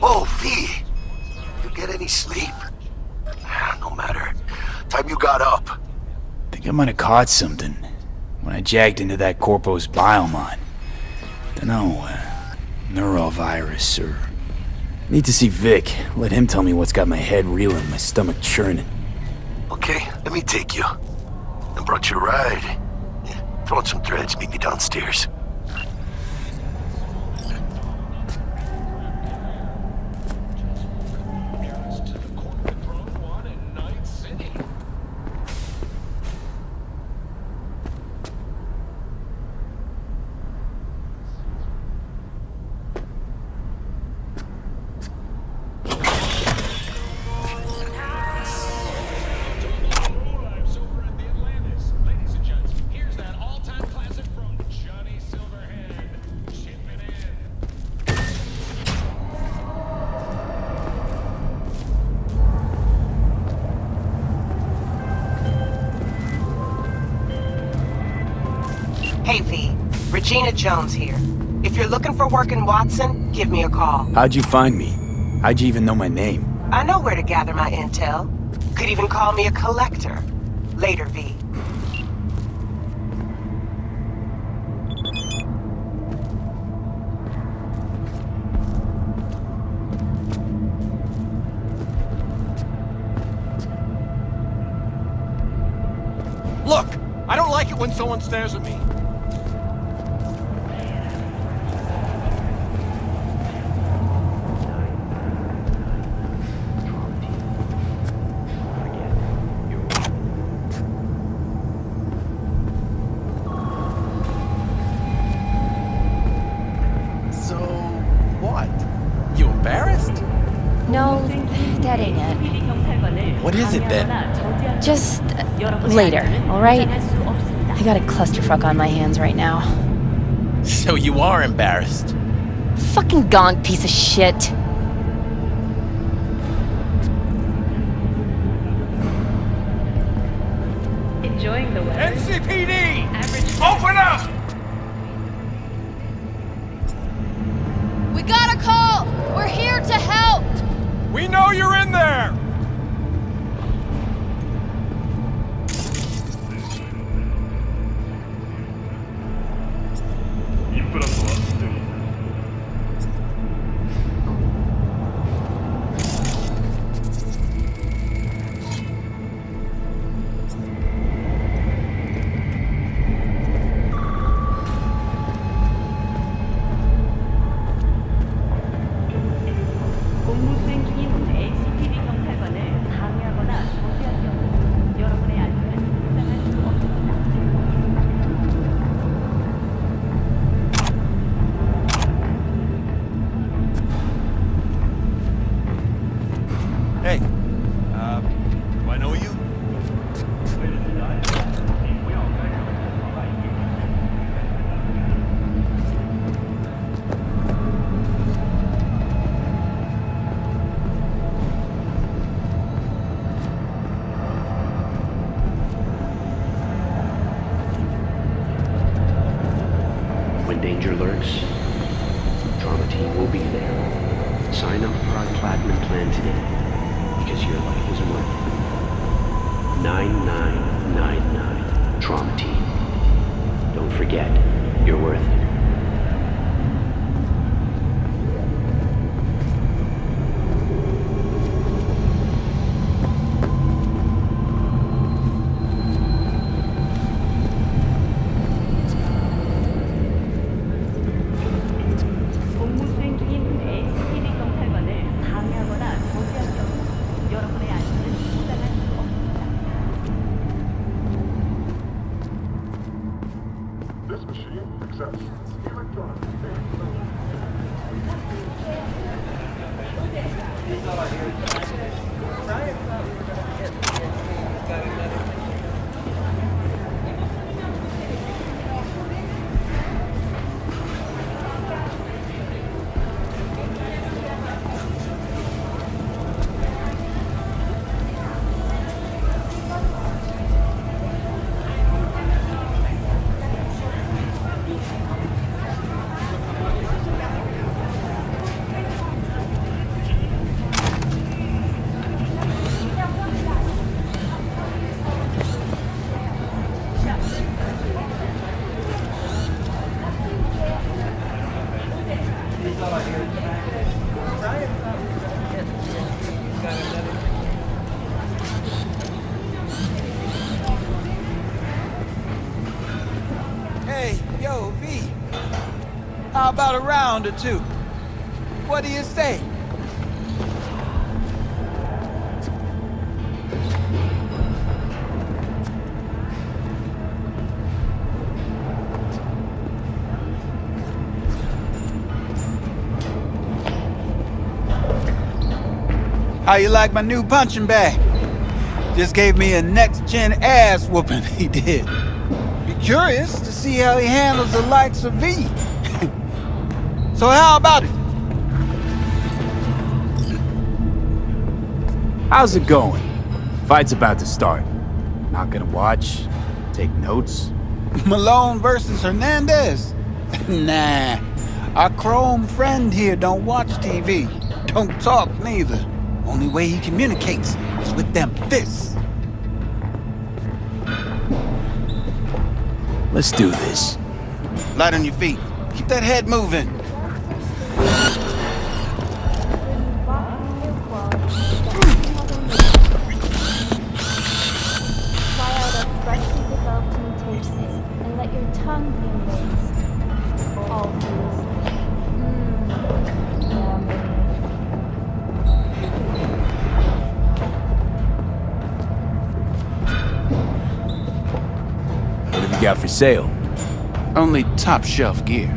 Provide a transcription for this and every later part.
Oh, V! You get any sleep? No matter. Time you got up. Think I might have caught something when I jagged into that Corpo's biomon. Dunno, neurovirus or... Need to see Vic. Let him tell me what's got my head reeling, my stomach churning. Okay, let me take you. I brought you a ride. Yeah, throw on some threads, meet me downstairs. Hey V, Regina Jones here. If you're looking for work in Watson, give me a call. How'd you find me? How'd you even know my name? I know where to gather my intel. Could even call me a collector. Later, V. Look! I don't like it when someone stares at me. So, what? You embarrassed? No, that ain't it. What is it then? Just later, alright? I got a clusterfuck on my hands right now. So you are embarrassed? Fucking gong piece of shit. Enjoying the weather? NCPD! Average. Open up! We got a call! We're here to help! We know you're in there! 공무수행 중인 HDR 경찰관을 방해하거나 저지할 경우 여러분의 안전은 보장할 수 없습니다. Hey, do I know you? When danger lurks, Drama Team will be there. Sign up for our Platinum plan today, because your life is worth it. 9999 Trauma Team. Don't forget, you're worth it. 공무수행 중인 HDR 경찰관을 방해하거나 저지할 경우 여러분의 안전은 보장할 수 없습니다. This machine accepts electronic brought a round or two. What do you say? How you like my new punching bag? Just gave me a next-gen ass whooping, he did. Be curious to see how he handles the likes of V. So how about it? How's it going? Fight's about to start. Not gonna watch? Take notes? Malone versus Hernandez? Nah. Our chrome friend here don't watch TV. Don't talk neither. Only way he communicates is with them fists. Let's do this. Light on your feet. Keep that head moving. Try out a freshly developed mutation and let your tongue be amazed. All foods. Yummy. What have you got for sale? Only top shelf gear.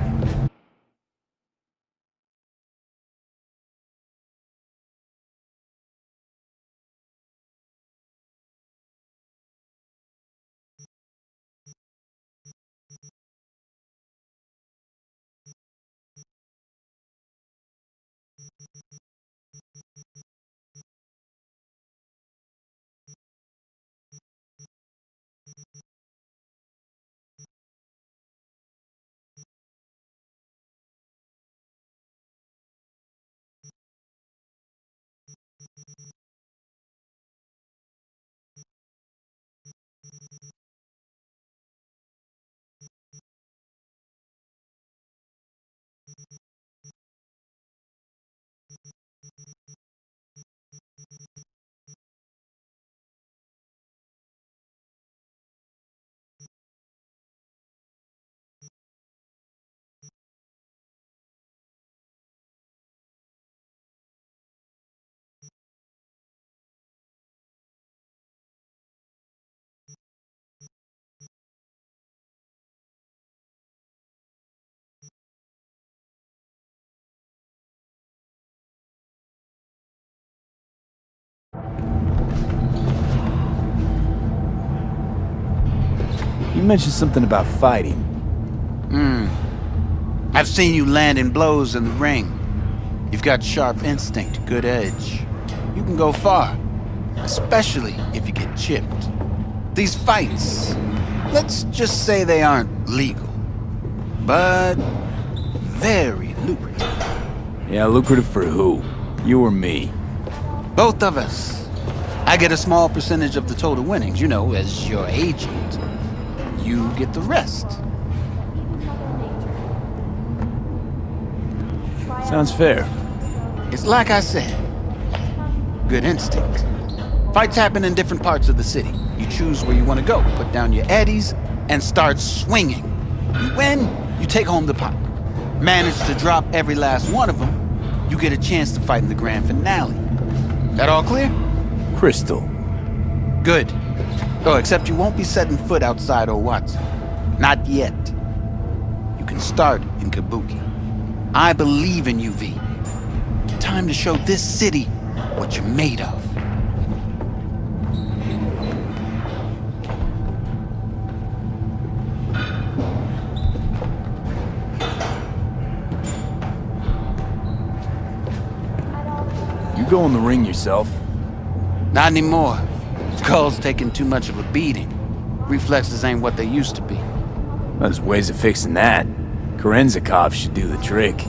You mentioned something about fighting. I've seen you landing blows in the ring. You've got sharp instinct, good edge. You can go far, especially if you get chipped. These fights, let's just say they aren't legal, but very lucrative. Yeah, lucrative for who? You or me? Both of us. I get a small percentage of the total winnings, you know, as your agent. You get the rest. Sounds fair. It's like I said. Good instinct. Fights happen in different parts of the city. You choose where you want to go, put down your eddies, and start swinging. You win, you take home the pot. Manage to drop every last one of them, you get a chance to fight in the grand finale. That all clear? Crystal. Good. Oh, except you won't be setting foot outside Owatsu. Not yet. You can start in Kabuki. I believe in you, V. Time to show this city what you're made of. You go in the ring yourself? Not anymore. Skull's taking too much of a beating. Reflexes ain't what they used to be. There's ways of fixing that. Korenzikov should do the trick.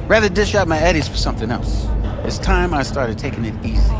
Rather dish out my eddies for something else. It's time I started taking it easy.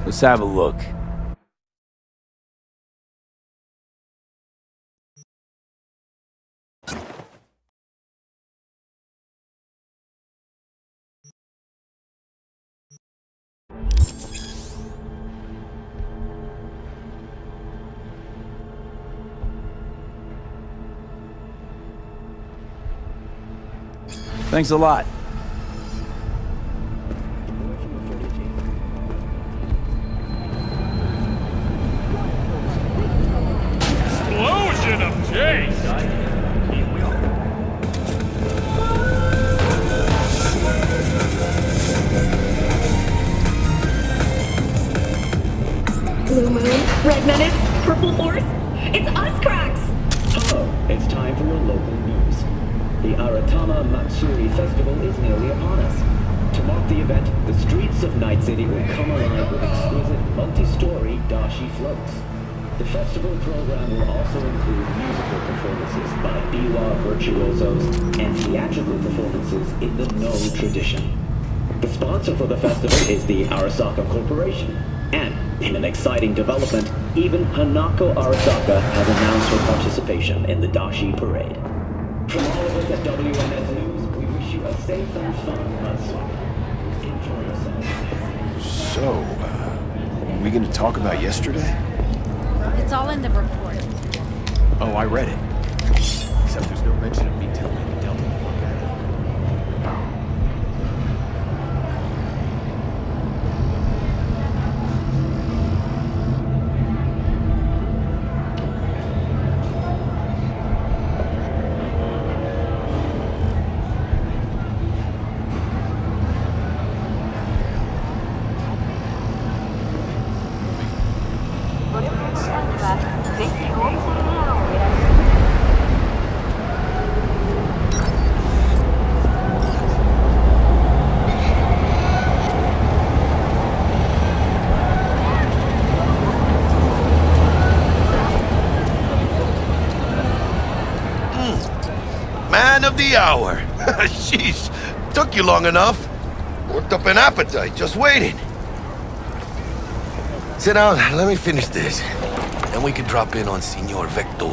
Let's have a look. Thanks a lot. Explosion of taste! Blue Moon, Red Menace, Purple Force, it's us, Cracks! Hello, it's time for your local news. The Aratama Matsuri Festival is nearly upon us. To mark the event, the streets of Night City will come alive with exquisite multi-story dashi floats. The festival program will also include musical performances by biwa virtuosos and theatrical performances in the No tradition. The sponsor for the festival is the Arasaka Corporation, and in an exciting development, even Hanako Arasaka has announced her participation in the Dashi Parade. From all of us at WNS News, we wish you a safe and fun Matsuri. Enjoy yourself. So, we gonna talk about yesterday? It's all in the report. Oh, I read it. Except there's no mention of me telling you to Delta the fuck out of it. Man of the hour. Sheesh, took you long enough. Worked up an appetite, just waiting. Sit down, let me finish this. Then we can drop in on Senor Vector.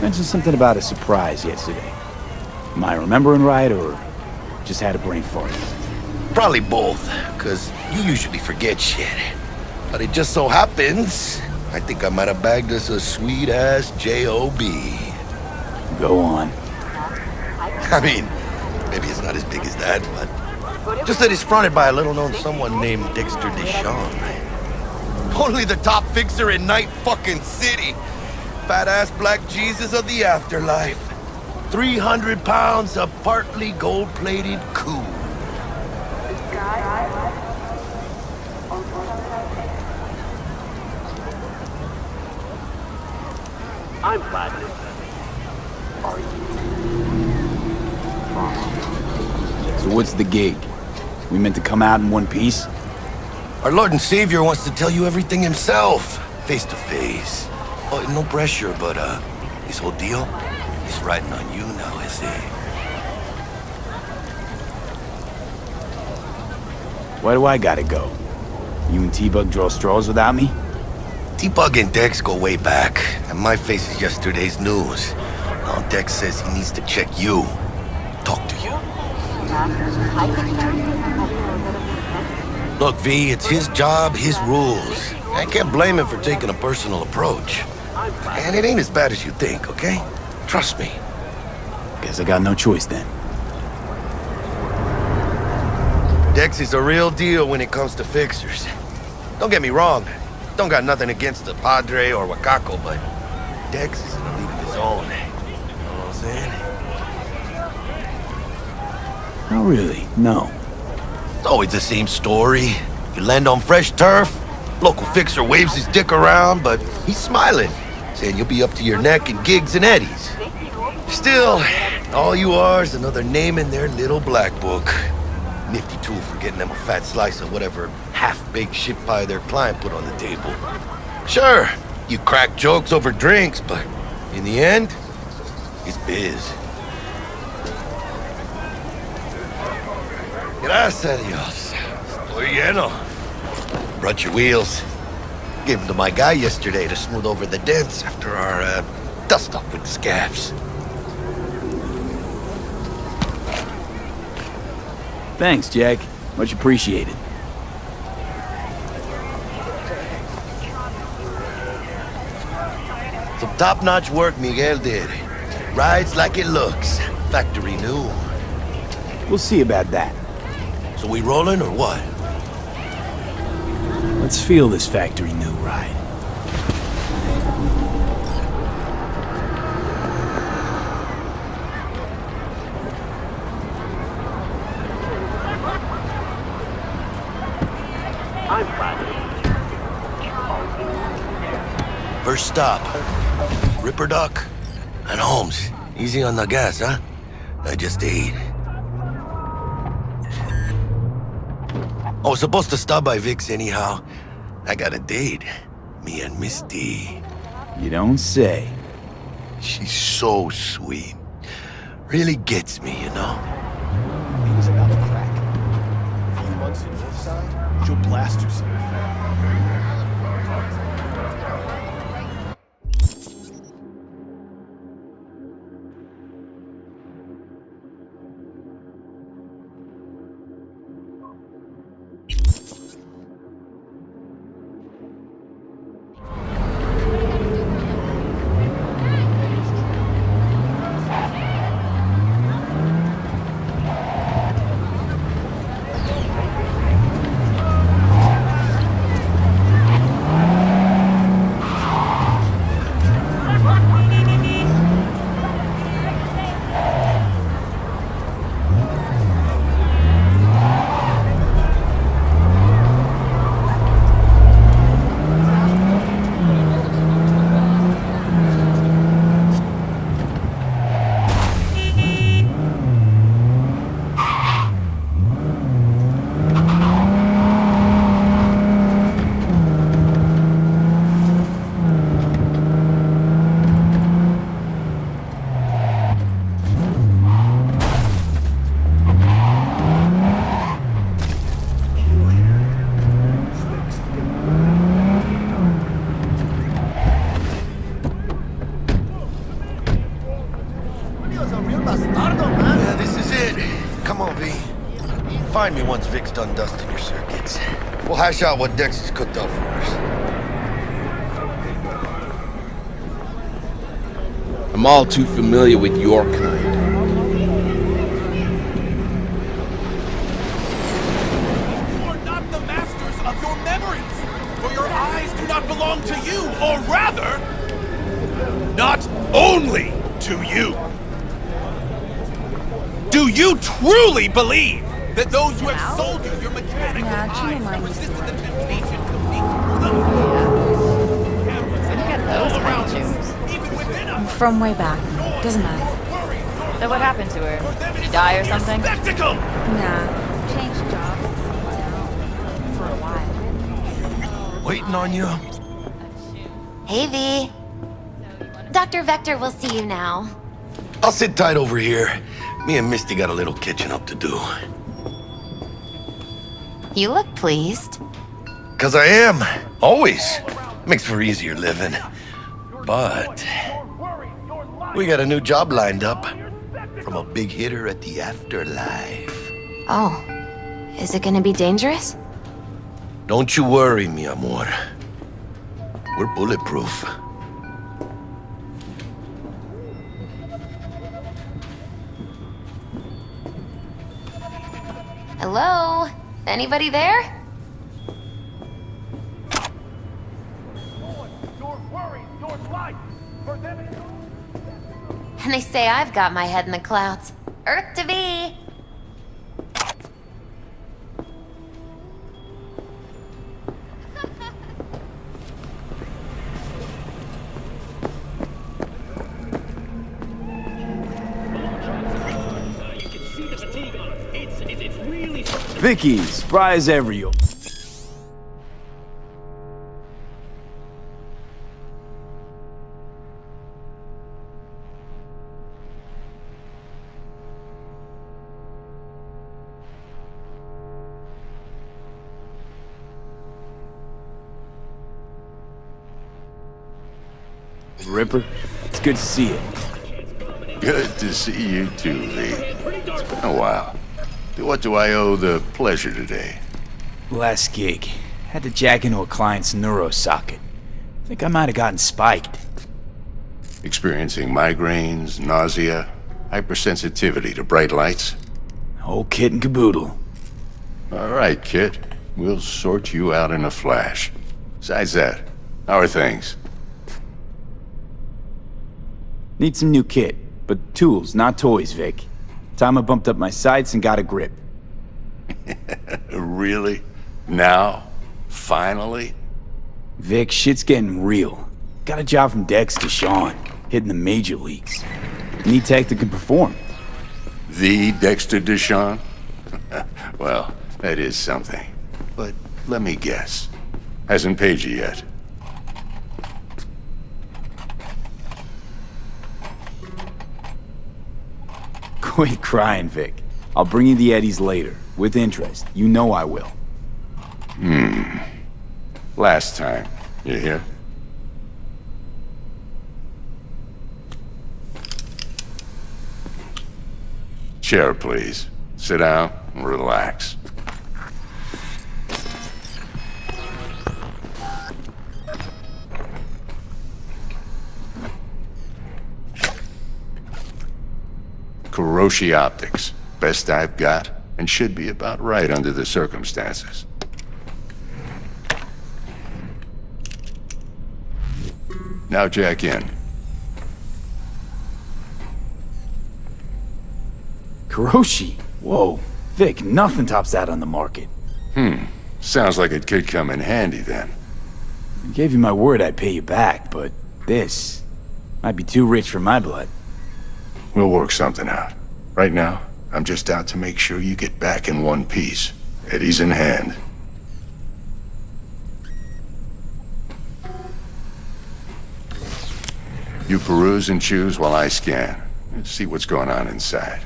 Mentioned something about a surprise yesterday. Am I remembering right, or just had a brain fart? Probably both, because you usually forget shit. But it just so happens, I think I might have bagged us a sweet-ass J.O.B. Go on. I mean, maybe it's not as big as that, but just that it's fronted by a little-known someone named Dexter Deshawn. Only the top fixer in Night fucking City. Fat-ass black Jesus of the afterlife. 300 pounds of partly gold-plated cool. I'm glad to. Are you? So what's the gig? We meant to come out in one piece? Our Lord and Savior wants to tell you everything himself, face to face. Oh, no pressure, but this whole deal is riding on you now, is it? Why do I gotta go? You and T-Bug draw straws without me? T-Bug and Dex go way back, and my face is yesterday's news. Now Dex says he needs to check you. Talk to you. Look, V, it's his job, his rules. I can't blame him for taking a personal approach. And it ain't as bad as you think, okay? Trust me. Guess I got no choice then. Dex is a real deal when it comes to fixers. Don't get me wrong. Don't got nothing against the Padre or Wakako, but Dex is in a league of his own. You know what I'm saying? Oh, really? No. It's always the same story. You land on fresh turf, local fixer waves his dick around, but he's smiling, saying you'll be up to your neck in gigs and eddies. Still, all you are is another name in their little black book. Nifty tool for getting them a fat slice of whatever half-baked shit pie their client put on the table. Sure, you crack jokes over drinks, but in the end, it's biz. Gracias a Dios. Estoy lleno. Brought your wheels. Gave them to my guy yesterday to smooth over the dents after our, dust-up with the scabs. Thanks, Jack. Much appreciated. Some top-notch work Miguel did. Rides like it looks. Factory new. We'll see about that. So we rolling or what? Let's feel this factory new ride. I'm proud of you. First stop. Ripper Duck and Holmes. Easy on the gas, huh? I just ate. I was supposed to stop by Vic's anyhow. I got a date. Me and Misty. You don't say. She's so sweet. Really gets me, you know? He was about to crack. A few months in Northside, she'll blast herself. Yeah, this is it. Come on, V. Find me once Vic's done dusting your circuits. We'll hash out what Dex has cooked up for us. I'm all too familiar with your kind. You are not the masters of your memories, for your eyes do not belong to you, or rather, not only to you. Do you truly believe that those who have sold you your mechanical eyes have resisted the temptation to peek through them? Look at those costumes. From way back. Doesn't matter. So what happened to her? Did she die or something? Spectacle! Nah. Changed jobs. For a while. Waiting on you. Hey, V. Dr. Vector will see you now. I'll sit tight over here. Me and Misty got a little catching up to do. You look pleased. 'Cause I am. Always. Makes for easier living. But we got a new job lined up from a big hitter at the afterlife. Oh. Is it gonna be dangerous? Don't you worry, mi amor. We're bulletproof. Hello? Anybody there? And they say I've got my head in the clouds. Earth to be. Vicky, surprise every. Ripper, it's good to see you. Good to see you too, Lee. It's been a while. To what do I owe the pleasure today? Last gig. Had to jack into a client's neuro socket. Think I might have gotten spiked. Experiencing migraines, nausea, hypersensitivity to bright lights? Whole kit and caboodle. All right, kid. We'll sort you out in a flash. Besides that, how are things? Need some new kit, but tools, not toys, Vic. Time I bumped up my sights and got a grip. Really? Now? Finally? Vic, shit's getting real. Got a job from Dex to Sean, hitting the major leagues. Need tech that can perform. The Dexter Deshawn? Well, that is something. But let me guess. Hasn't paid you yet. Quit crying, Vic. I'll bring you the eddies later, with interest. You know I will. Last time. You hear? Chair, please. Sit down and relax. Kuroshi Optics. Best I've got, and should be about right under the circumstances. Now jack in. Kuroshi? Whoa. Vic, nothing tops that on the market. Sounds like it could come in handy then. I gave you my word I'd pay you back, but this might be too rich for my blood. We'll work something out. Right now, I'm just out to make sure you get back in one piece. Eddie's in hand. You peruse and choose while I scan. See what's going on inside.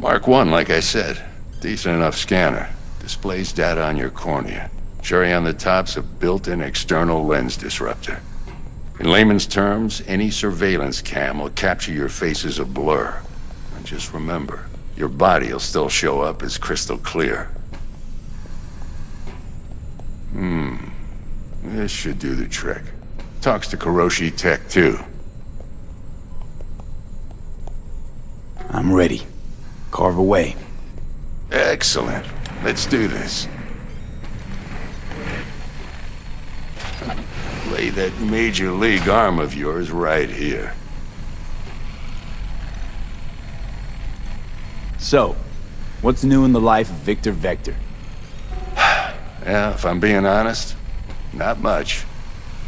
Mark 1, like I said. Decent enough scanner. Displays data on your cornea. Cherry on the top's a built-in external lens disruptor. In layman's terms, any surveillance cam will capture your face as a blur. And just remember, your body will still show up as crystal clear. This should do the trick. Talks to Kuroshi Tech, too. I'm ready. Carve away. Excellent. Let's do this. Lay that Major League arm of yours right here. So, what's new in the life of Victor Vector? Yeah, if I'm being honest, not much.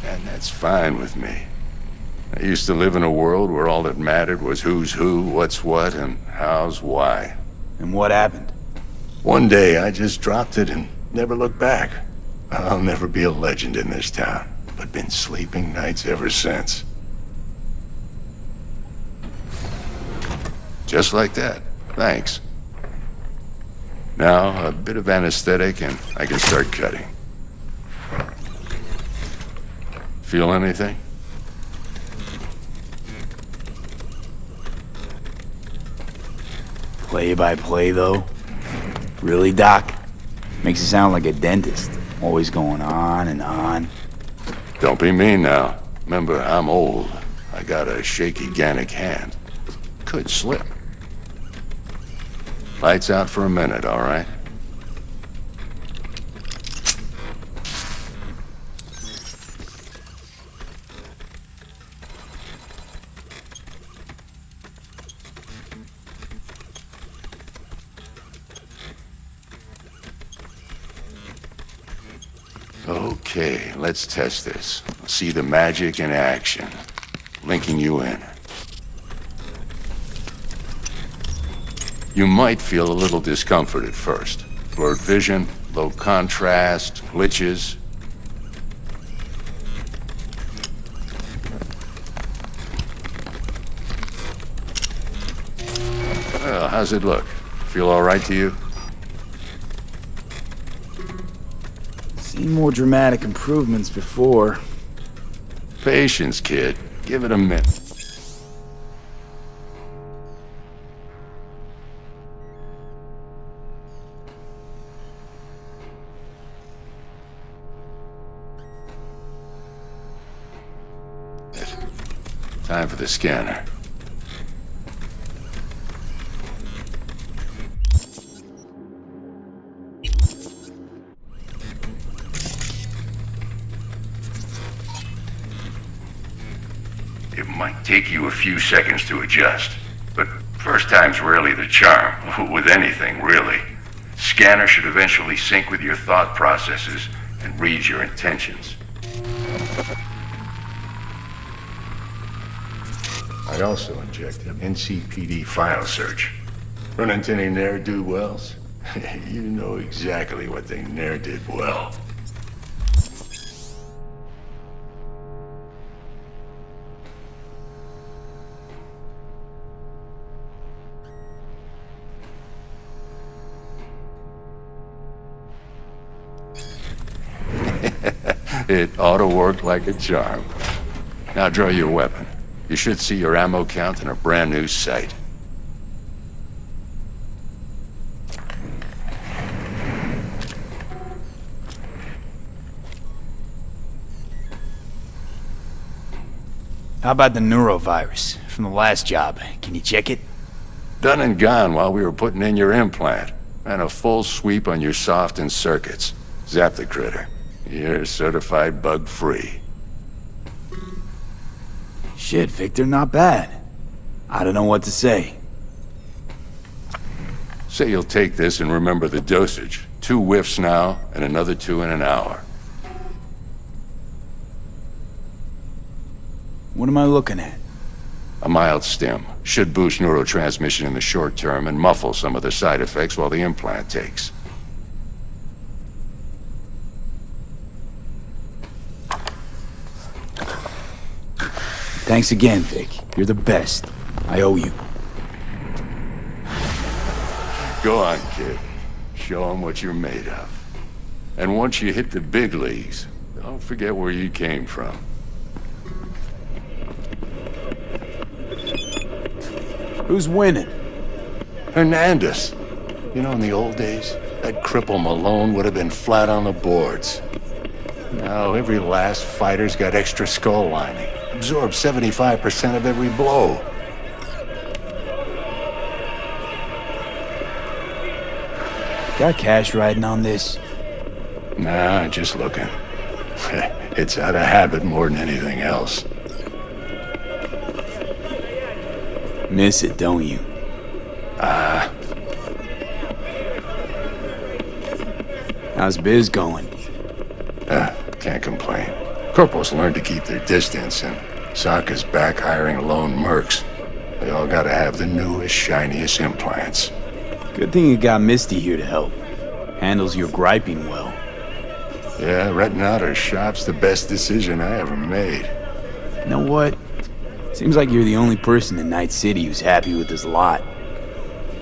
And that's fine with me. I used to live in a world where all that mattered was who's who, what's what, and how's why. And what happened? One day, I just dropped it and never looked back. I'll never be a legend in this town, but been sleeping nights ever since. Just like that. Thanks. Now, a bit of anesthetic and I can start cutting. Feel anything? Play by play, though? Really, Doc? Makes it sound like a dentist. Always going on and on. Don't be mean now. Remember, I'm old. I got a shaky Gannic hand. Could slip. Lights out for a minute, all right? Okay, let's test this. See the magic in action. Linking you in. You might feel a little discomfort at first. Blurred vision, low contrast, glitches. Well, how's it look? Feel all right to you? Seen more dramatic improvements before. Patience, kid. Give it a minute. Time for the scanner. It might take you a few seconds to adjust, but first time's rarely the charm, with anything, really. Scanner should eventually sync with your thought processes and read your intentions. I also injected an NCPD file search. Run into any ne'er-do-wells? You know exactly what they ne'er did well. It ought to work like a charm. Now draw your weapon. You should see your ammo count in a brand new sight. How about the neurovirus from the last job? Can you check it? Done and gone while we were putting in your implant. And a full sweep on your soft and circuits. Zap the critter. You're certified bug-free. Shit, Victor, not bad. I don't know what to say. Say you'll take this and remember the dosage. 2 whiffs now, and another 2 in an hour. What am I looking at? A mild stim. Should boost neurotransmission in the short term and muffle some of the side effects while the implant takes. Thanks again, Vic. You're the best. I owe you. Go on, kid. Show them what you're made of. And once you hit the big leagues, don't forget where you came from. Who's winning? Hernandez. You know, in the old days, that cripple Malone would have been flat on the boards. Now, every last fighter's got extra skull lining. Absorbs 75% of every blow. Got cash riding on this? Nah, just looking. It's out of habit more than anything else. Miss it, don't you? How's biz going? Can't complain. Corporals learned to keep their distance, and Sokka's back hiring lone mercs. They all gotta have the newest, shiniest implants. Good thing you got Misty here to help. Handles your griping well. Yeah, renting out her shop's the best decision I ever made. You know what? Seems like you're the only person in Night City who's happy with this lot.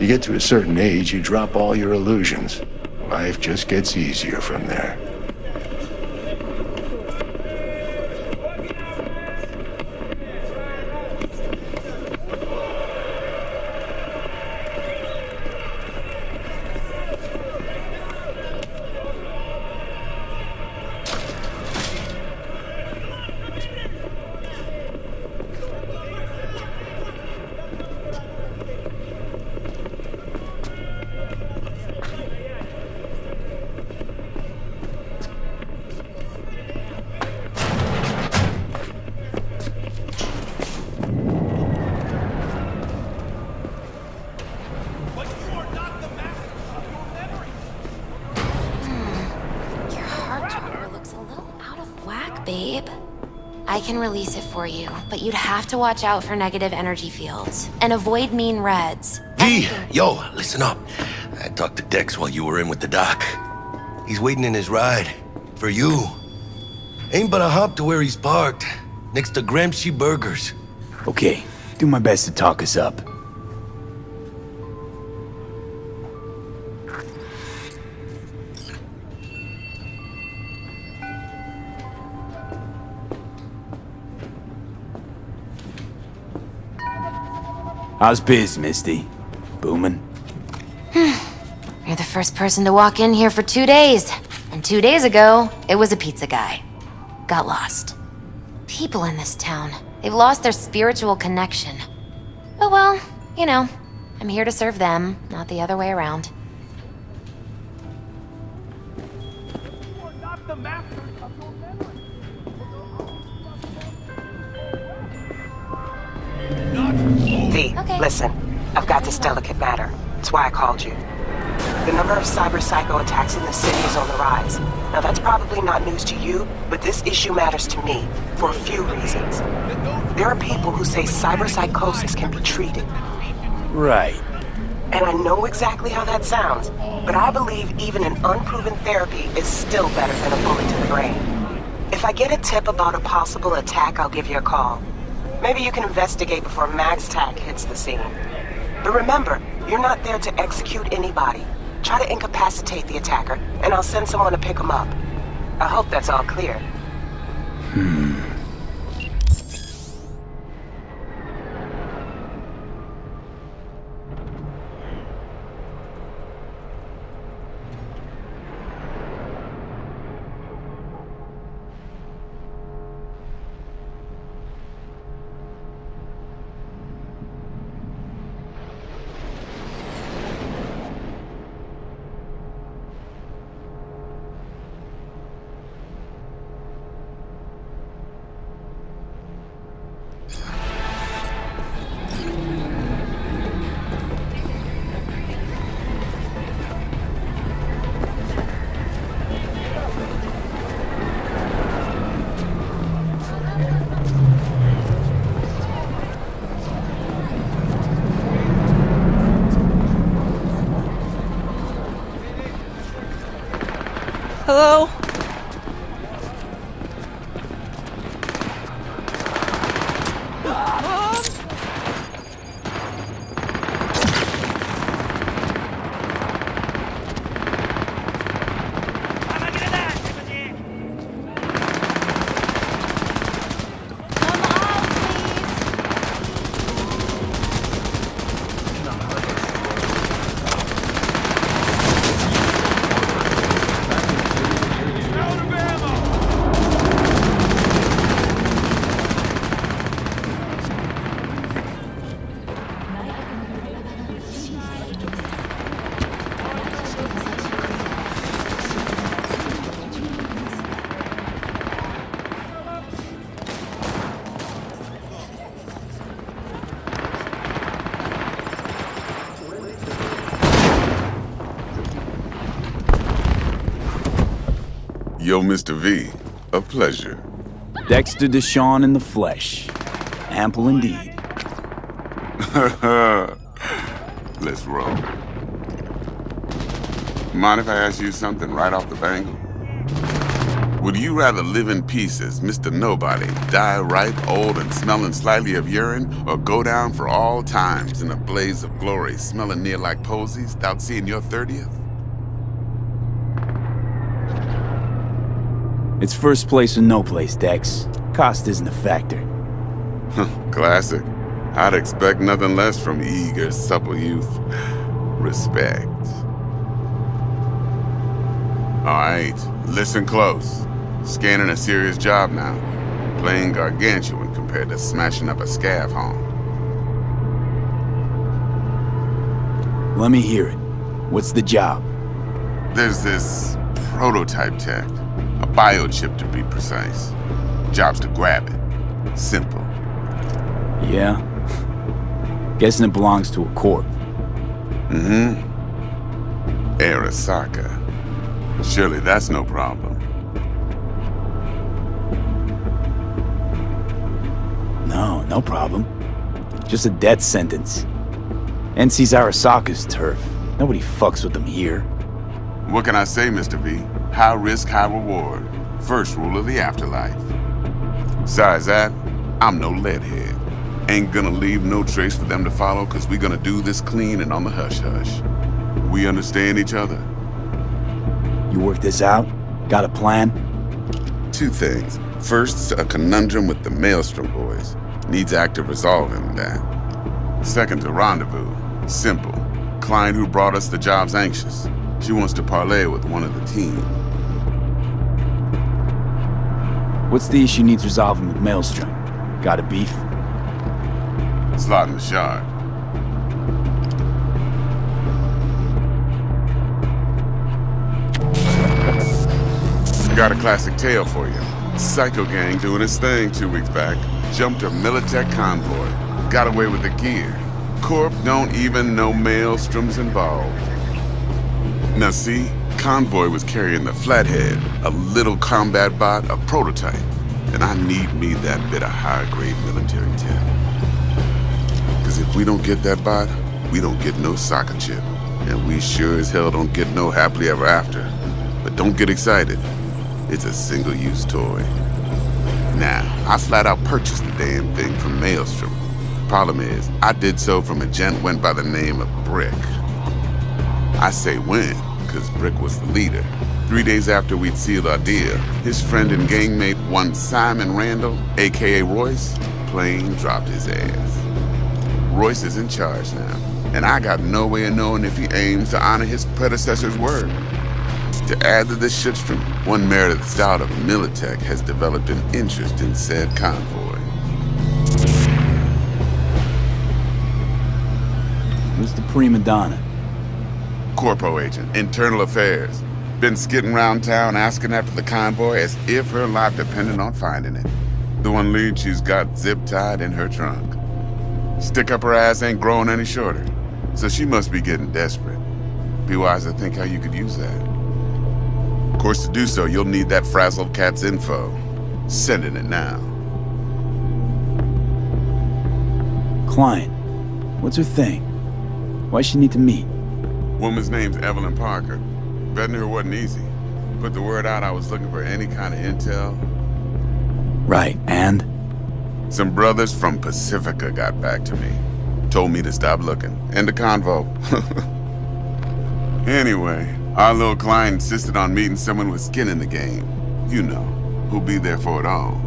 You get to a certain age, you drop all your illusions. Life just gets easier from there. Babe, I can release it for you, but you'd have to watch out for negative energy fields and avoid mean reds. V, yo, listen up. I talked to Dex while you were in with the doc. He's waiting in his ride. For you. Ain't but a hop to where he's parked. Next to Gramsci Burgers. Okay, do my best to talk us up. How's biz, Misty? Booming? You're the first person to walk in here for 2 days. And 2 days ago, it was a pizza guy. Got lost. People in this town, they've lost their spiritual connection. Oh well, you know, I'm here to serve them, not the other way around. V, listen. I've got this delicate matter. That's why I called you. The number of cyber-psycho attacks in the city is on the rise. Now that's probably not news to you, but this issue matters to me for a few reasons. There are people who say cyber-psychosis can be treated. Right. And I know exactly how that sounds, but I believe even an unproven therapy is still better than a bullet to the brain. If I get a tip about a possible attack, I'll give you a call. Maybe you can investigate before MaxTac hits the scene. But remember, you're not there to execute anybody. Try to incapacitate the attacker, and I'll send someone to pick him up. I hope that's all clear. Hello? Yo, Mr. V, a pleasure. Dexter Deshawn in the flesh. Ample indeed. Let's roll. Mind if I ask you something right off the bangle? Would you rather live in pieces, Mr. Nobody, die ripe, old, and smelling slightly of urine, or go down for all times in a blaze of glory, smelling near like posies, without seeing your 30th? It's first place or no place, Dex. Cost isn't a factor. Classic. I'd expect nothing less from eager, supple youth. Respect. All right, listen close. Scanning a serious job now. Playing gargantuan compared to smashing up a scav home. Let me hear it. What's the job? There's this prototype tech. A biochip to be precise. Job's to grab it. Simple. Yeah? Guessing it belongs to a corp. Mm-hmm. Arasaka. Surely that's no problem. No problem. Just a death sentence. NC's Arasaka's turf. Nobody fucks with them here. What can I say, Mr. V? High risk, high reward. First rule of the afterlife. Besides that, I'm no leadhead. Ain't gonna leave no trace for them to follow, cause we gonna do this clean and on the hush-hush. We understand each other? You work this out? Got a plan? Two things. First, a conundrum with the Maelstrom boys. Needs active resolving that. Second, a rendezvous. Simple. Client who brought us the job's anxious. She wants to parlay with one of the team. What's the issue needs resolving with Maelstrom? Got a beef? Slot in the shard. Got a classic tale for you. Psycho gang doing its thing 2 weeks back. Jumped a Militech convoy. Got away with the gear. Corp don't even know Maelstrom's involved. Now see, convoy was carrying the Flathead, a little combat bot, a prototype. And I need me that bit of high-grade military tech. Cause if we don't get that bot, we don't get no soccer chip. And we sure as hell don't get no happily ever after. But don't get excited. It's a single-use toy. Now, I flat out purchased the damn thing from Maelstrom. Problem is, I did so from a gent went by the name of Brick. I say when, because Brick was the leader. 3 days after we'd sealed our deal, his friend and gangmate, one Simon Randall, aka Royce, plain dropped his ass. Royce is in charge now, and I got no way of knowing if he aims to honor his predecessor's word. To add to this shitstrom, one Meredith Stout of Militech has developed an interest in said convoy. Who's the prima donna? Corpo agent, internal affairs. Been skidding around town asking after the convoy as if her life depended on finding it. The one lead she's got zip-tied in her trunk. Stick up her ass ain't growing any shorter, so she must be getting desperate. Be wise to think how you could use that. Of course, to do so, you'll need that frazzled cat's info. Sending it now. Client. What's her thing? Why she need to meet? Woman's name's Evelyn Parker. Betting her wasn't easy. Put the word out I was looking for any kind of intel. Right, and? Some brothers from Pacifica got back to me. Told me to stop looking. End of convo. Anyway, our little client insisted on meeting someone with skin in the game. You know, who'll be there for it all.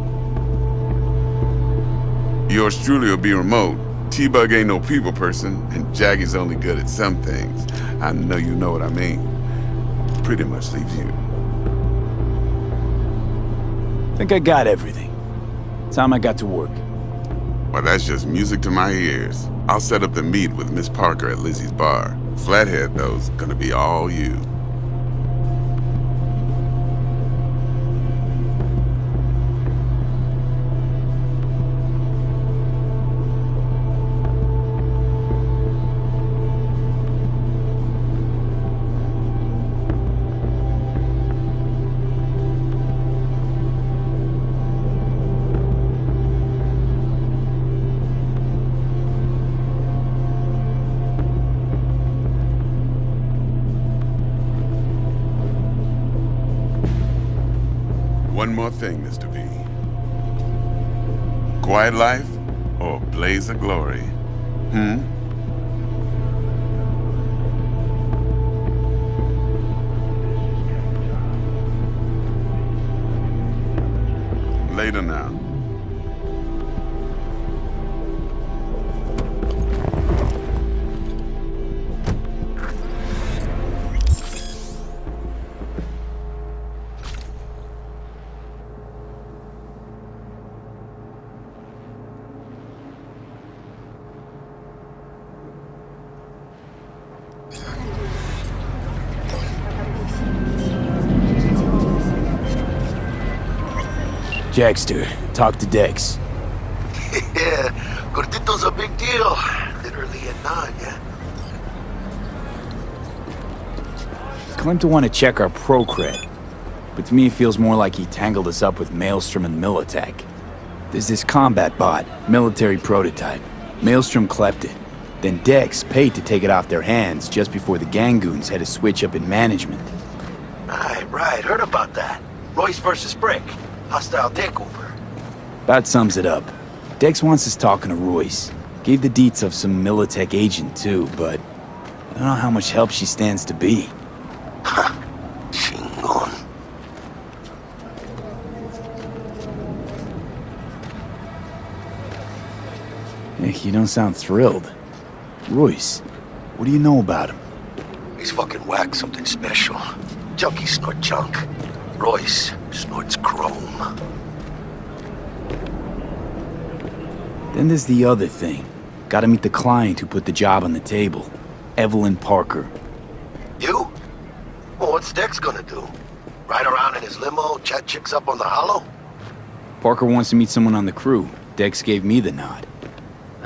Yours truly will be remote. T-Bug ain't no people person, and Jaggy's only good at some things. I know you know what I mean. Pretty much leaves you. Think I got everything. Time I got to work. Well, that's just music to my ears. I'll set up the meet with Miss Parker at Lizzie's bar. Flathead, though's gonna be all you. One more thing, Mr. V. Quiet life or blaze of glory? Later now. Jackster, talk to Dex. Yeah, Gordito's a big deal. Literally a nod, yeah. Claimed to want to check our pro cred, but to me it feels more like he tangled us up with Maelstrom and Militech. There's this combat bot, military prototype. Maelstrom clept it. Then Dex paid to take it off their hands just before the Gangoons had a switch up in management. Right, heard about that. Royce versus Brick. Hostile takeover. About sums it up. Dex wants us talking to Royce. Gave the deets of some Militech agent too, but I don't know how much help she stands to be. Chingon. Hey, you don't sound thrilled. Royce, what do you know about him? He's fucking whack, something special. Junkies snort junk. Royce snorts chrome. Then there's the other thing. Gotta meet the client who put the job on the table. Evelyn Parker. You? Well, what's Dex gonna do? Ride around in his limo, chat chicks up on the hollow? Parker wants to meet someone on the crew. Dex gave me the nod.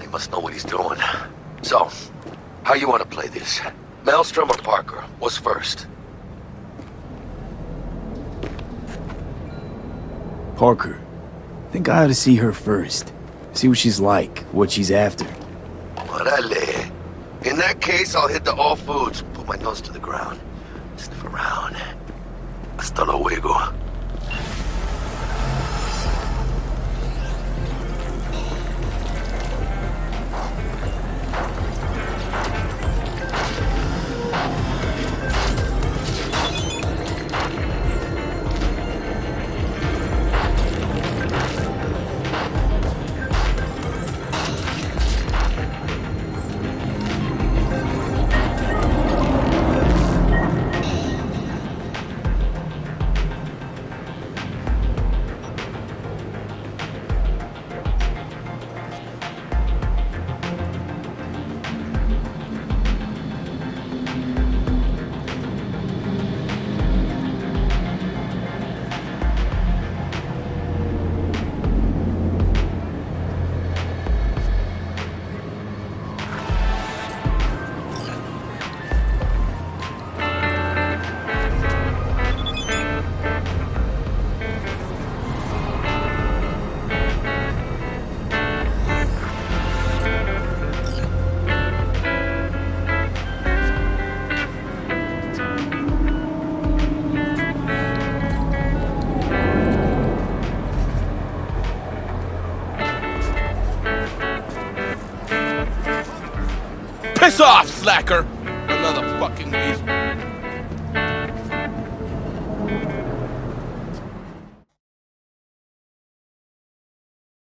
He must know what he's doing. So, how you want to play this? Maelstrom or Parker? What's first? Parker. Think I ought to see her first. See what she's like, what she's after. Orale. In that case, I'll hit the all foods, put my nose to the ground, sniff around. Hasta luego. Piss off, slacker! Another fucking week.